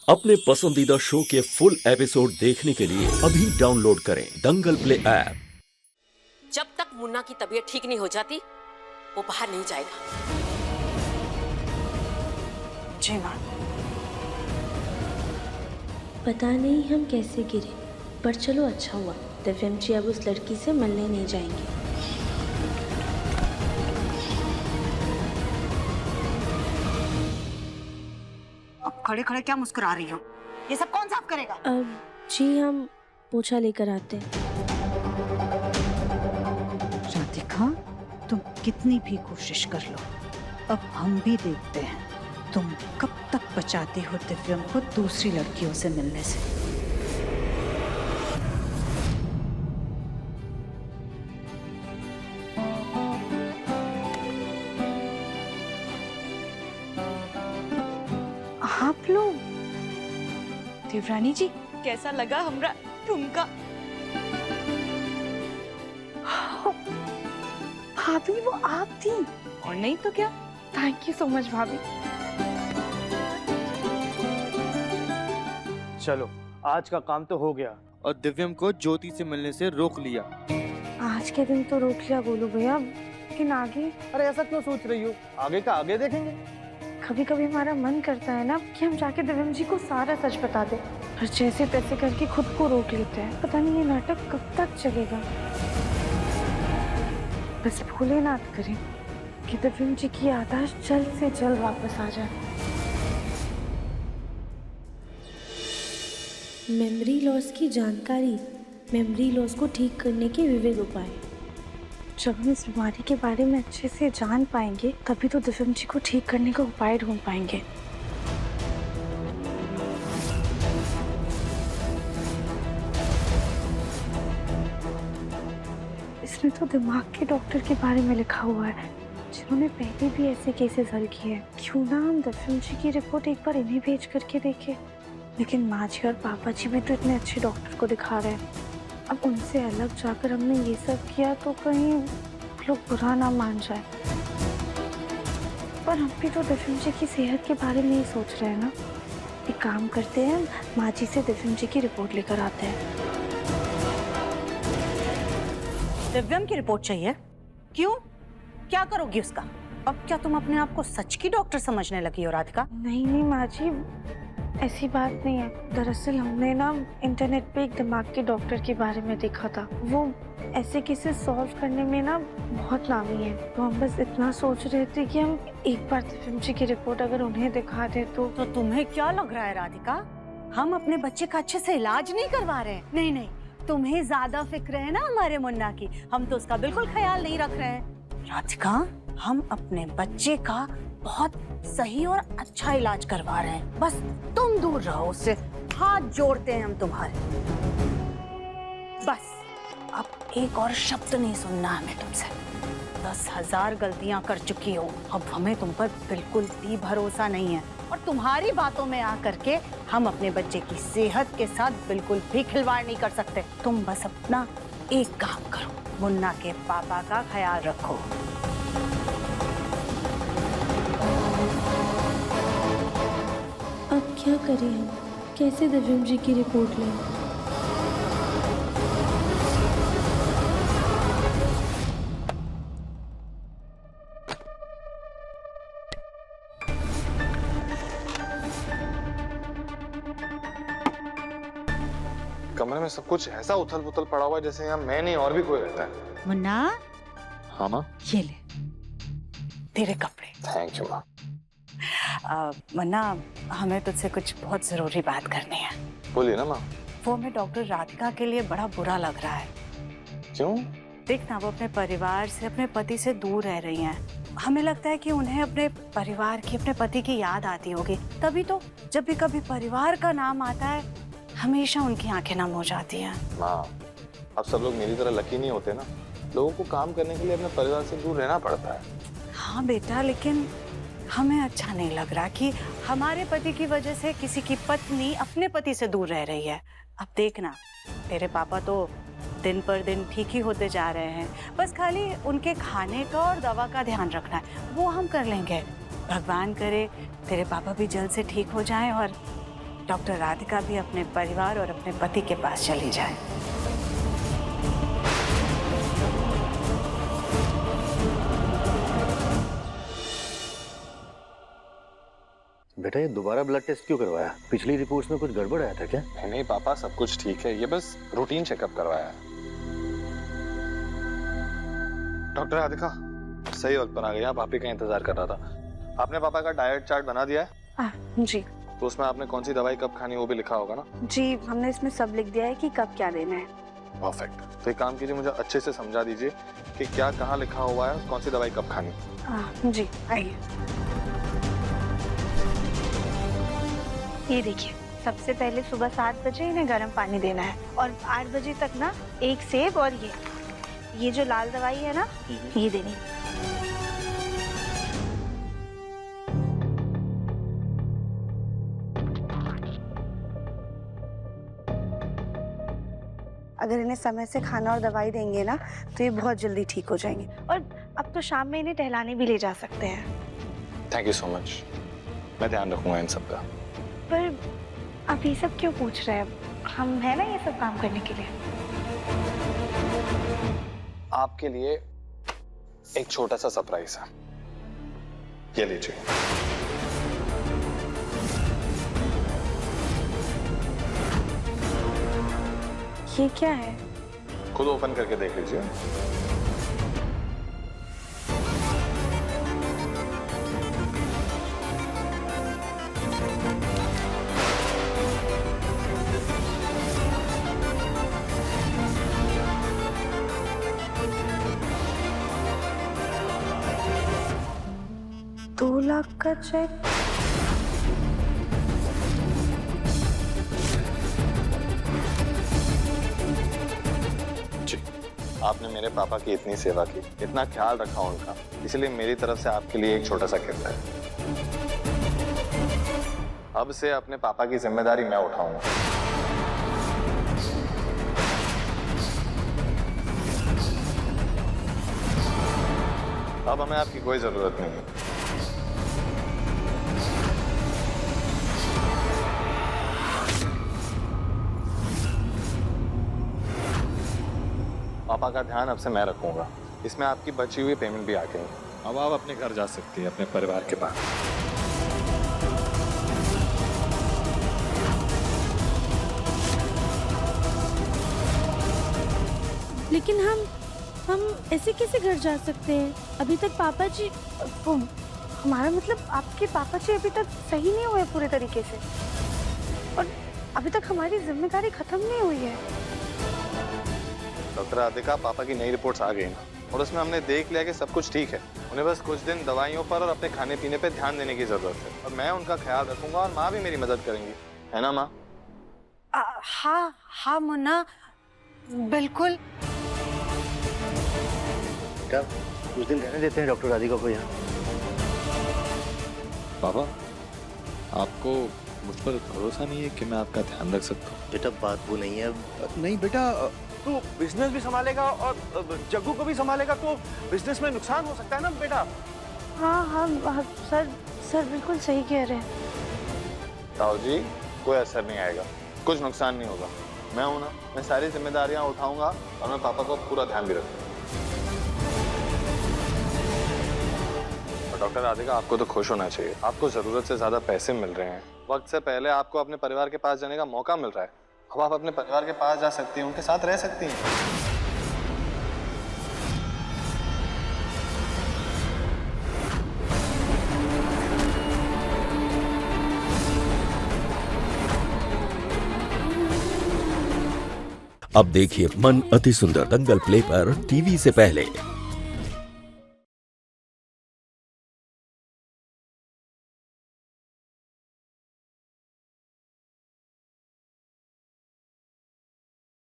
अपने पसंदीदा शो के फुल एपिसोड देखने के लिए अभी डाउनलोड करें दंगल प्ले ऐप। जब तक मुन्ना की तबीयत ठीक नहीं हो जाती वो बाहर नहीं जाएगा। जी माँ। पता नहीं हम कैसे गिरे, पर चलो अच्छा हुआ दिव्यम जी अब उस लड़की से मिलने नहीं जाएंगे। अब खड़े खड़े क्या मुस्कुरा रही हो? ये सब कौन साफ करेगा? अब जी हम पोछा लेकर आते हैं। राधिका, तुम कितनी भी कोशिश कर लो, अब हम भी देखते हैं तुम कब तक बचाती हो दिव्यम को दूसरी लड़कियों से मिलने से। आप लोग देवरानी जी, कैसा लगा हमरा ठुमका? भाभी, वो आप थी? और नहीं तो क्या। थैंक यू सो मच भाभी। चलो, आज का काम तो हो गया और दिव्यम को ज्योति से मिलने से रोक लिया। आज के दिन तो रोक लिया बोलो भैया, लेकिन आगे? अरे ऐसा क्यों सोच रही हो? आगे का आगे देखेंगे। कभी कभी हमारा मन करता है ना कि हम जाके दिव्यम जी को सारा सच बता दें, पर जैसे तैसे करके खुद को रोक लेते हैं। पता नहीं ये नाटक कब तक चलेगा। बस भोलेनाथ करें कि दिव्यम जी की याददाश्त जल्द से जल्द वापस आ जाए। मेमोरी लॉस की जानकारी, मेमोरी लॉस को ठीक करने के विविध उपाय। जब हम इस बीमारी के बारे में अच्छे से जान पाएंगे तभी तो दिव्यम जी को ठीक करने का उपाय ढूंढ पाएंगे। इसमें तो दिमाग के डॉक्टर के बारे में लिखा हुआ है, जिन्होंने पहले भी ऐसे केसेस हल किए हैं। क्यों ना हम दिव्यम जी की रिपोर्ट एक बार इन्हें भेज करके देखें। लेकिन माँ जी और पापा जी भी तो इतने अच्छे डॉक्टर को दिखा रहे हैं। अब उनसे अलग जाकर हमने ये सब किया तो कहीं लोग बुरा ना मान जाए। पर हम भी तो दिव्यम जी की सेहत के बारे में ही सोच रहे हैं ना। एक काम करते हैं, माँ जी से दिव्यम जी की रिपोर्ट लेकर आते हैं। दिव्यम की रिपोर्ट चाहिए? क्यों? क्या करोगी उसका? अब क्या तुम अपने आप को सच की डॉक्टर समझने लगी हो राधिका? नहीं नहीं माँ जी, ऐसी बात नहीं है। दरअसल हमने ना इंटरनेट पे एक दिमाग के डॉक्टर के बारे में देखा था। वो ऐसे केसेस सॉल्व करने में ना बहुत नामी है। तो हम बस इतना सोच रहे थे कि हम एक बार दिव्यम जी की रिपोर्ट अगर उन्हें दिखा दे तो तुम्हें क्या लग रहा है राधिका? हम अपने बच्चे का अच्छे से इलाज नहीं करवा रहे हैं? नहीं नहीं, तुम्हें ज्यादा फिक्र है ना हमारे मुन्ना की। हम तो उसका बिल्कुल ख्याल नहीं रख रहे हैं। राधिका, हम अपने बच्चे का बहुत सही और अच्छा इलाज करवा रहे हैं। बस तुम दूर रहो उससे। हाथ जोड़ते हैं हम तुम्हारे। बस अब एक और शब्द नहीं सुनना हमें तुमसे। 10,000 गलतियां कर चुकी हो, अब हमें तुम पर बिल्कुल भी भरोसा नहीं है। और तुम्हारी बातों में आकर के हम अपने बच्चे की सेहत के साथ बिल्कुल भी खिलवाड़ नहीं कर सकते। तुम बस अपना एक काम करो, मुन्ना के पापा का ख्याल रखो। अब क्या करें हम? कैसे दिव्यम जी की रिपोर्ट लें? कमरे में सब कुछ ऐसा उथल पुथल पड़ा हुआ है जैसे यहाँ मैं नहीं और भी कोई रहता है। मुन्ना, हाँ माँ? ये ले तेरे कपड़े। थैंक यू माँ। मुन्ना, हमें तुझसे कुछ बहुत जरूरी बात करनी है। बोलिए ना माँ। वो हमें डॉक्टर राधिका के लिए बड़ा बुरा लग रहा है। क्यों? देख ना, वो अपने परिवार से, अपने पति से दूर रह रही हैं। हमें लगता है कि उन्हें अपने परिवार की, अपने पति की याद आती होगी। तभी तो जब भी कभी परिवार का नाम आता है हमेशा उनकी आंखें नम हो जाती हैं। माँ, अब सब लोग मेरी तरह लकी नहीं होते ना। लोगों को काम करने के लिए अपने परिवार से दूर रहना पड़ता है। हाँ बेटा, लेकिन हमें अच्छा नहीं लग रहा कि हमारे पति की वजह से किसी की पत्नी अपने पति से दूर रह रही है। अब देखना, तेरे पापा तो दिन पर दिन ठीक ही होते जा रहे हैं। बस खाली उनके खाने का और दवा का ध्यान रखना है, वो हम कर लेंगे। भगवान करे तेरे पापा भी जल्द से ठीक हो जाएं और डॉक्टर राधिका भी अपने परिवार और अपने पति के पास चली जाए। बेटा ये दोबारा ब्लड टेस्ट क्यों करवाया? पिछली रिपोर्ट्स में कुछ गड़बड़ आया था क्या? नहीं पापा, सब कुछ ठीक है, ये बस रूटीन चेकअप करवाया है। डॉक्टर राधिका सही वक्त पर आ गई, आप ही का इंतजार कर रहा था। आपने पापा का डाइट चार्ट बना दिया है? जी तो उसमें आपने कौन सी दवाई कब खानी वो भी लिखा होगा ना? जी, हमने इसमें सब लिख दिया है कि कब क्या देना है। परफेक्ट। तो एक काम कीजिए, मुझे अच्छे से समझा दीजिए कि क्या कहाँ लिखा हुआ है, कौन सी दवाई कब खानी। जी आइए, ये देखिए, सबसे पहले सुबह 7 बजे इन्हें गर्म पानी देना है और 8 बजे तक ना एक सेब और ये जो लाल दवाई है ना, ये देनी है। अगर इन्हें समय से खाना और दवाई देंगे ना तो ये बहुत जल्दी ठीक हो जाएंगे। और अब तो शाम में इन्हें टहलाने भी ले जा सकते हैं। थैंक यू सो मच, मैं ध्यान रखूंगा इन सब का। पर आप ये सब क्यों पूछ रहे हैं? हम है ना ये सब काम करने के लिए। आपके लिए एक छोटा सा सरप्राइज है, ये लीजिए। ये क्या है? खुद ओपन करके देख लीजिए। दो लाख का चेक। जी, आपने मेरे पापा की इतनी सेवा की, इतना ख्याल रखा उनका, इसलिए मेरी तरफ से आपके लिए एक छोटा सा गिफ्ट है। अब से अपने पापा की जिम्मेदारी मैं उठाऊंगा। अब हमें आपकी कोई जरूरत नहीं है। पापा का ध्यान अब से मैं रखूंगा। इसमें आपकी बची हुई पेमेंट भी आ गई। अब आप अपने घर जा सकती हैं, अपने परिवार के पास। लेकिन हम ऐसे कैसे घर जा सकते हैं? अभी तक पापा जी, हमारा मतलब आपके पापा जी अभी तक सही नहीं हुए पूरे तरीके से, और अभी तक हमारी जिम्मेदारी खत्म नहीं हुई है। डॉक्टर राधिका, पापा की नई रिपोर्ट्स आ गई ना, और उसमें हमने देख लिया कि सब कुछ ठीक है। उन्हें बस कुछ दिन दवाइयों पर और अपने खाने पीने पे ध्यान देने की जरूरत है, और मैं उनका ख्याल रखूंगा और माँ भी मेरी मदद करेंगी, है ना माँ? हाँ मुन्ना, बिल्कुल। क्या कुछ दिन रहने देते हैं डॉक्टर राधिका को यहाँ? पापा, आपको मुझ पर भरोसा नहीं है कि मैं आपका ध्यान रख सकता हूँ? बेटा बात वो नहीं है। नहीं बेटा, तू बिजनेस भी संभालेगा और जग्गू को भी संभालेगा, तो बिजनेस में नुकसान हो सकता है ना बेटा। हाँ सर बिल्कुल सही कह रहे हैं। ताऊ जी, कोई असर नहीं आएगा, कुछ नुकसान नहीं होगा। मैं हूं ना, मैं सारी जिम्मेदारियां उठाऊंगा और मैं पापा को पूरा ध्यान भी रखूंगा। डॉक्टर राधिका, आपको तो खुश होना चाहिए। आपको जरूरत से ज्यादा पैसे मिल रहे हैं, वक्त से पहले आपको अपने परिवार के पास जाने का मौका मिल रहा है। अब आप अपने परिवार के पास जा सकती हैं, उनके साथ रह सकती हैं। अब देखिए मन अति सुंदर दंगल प्ले पर टीवी से पहले।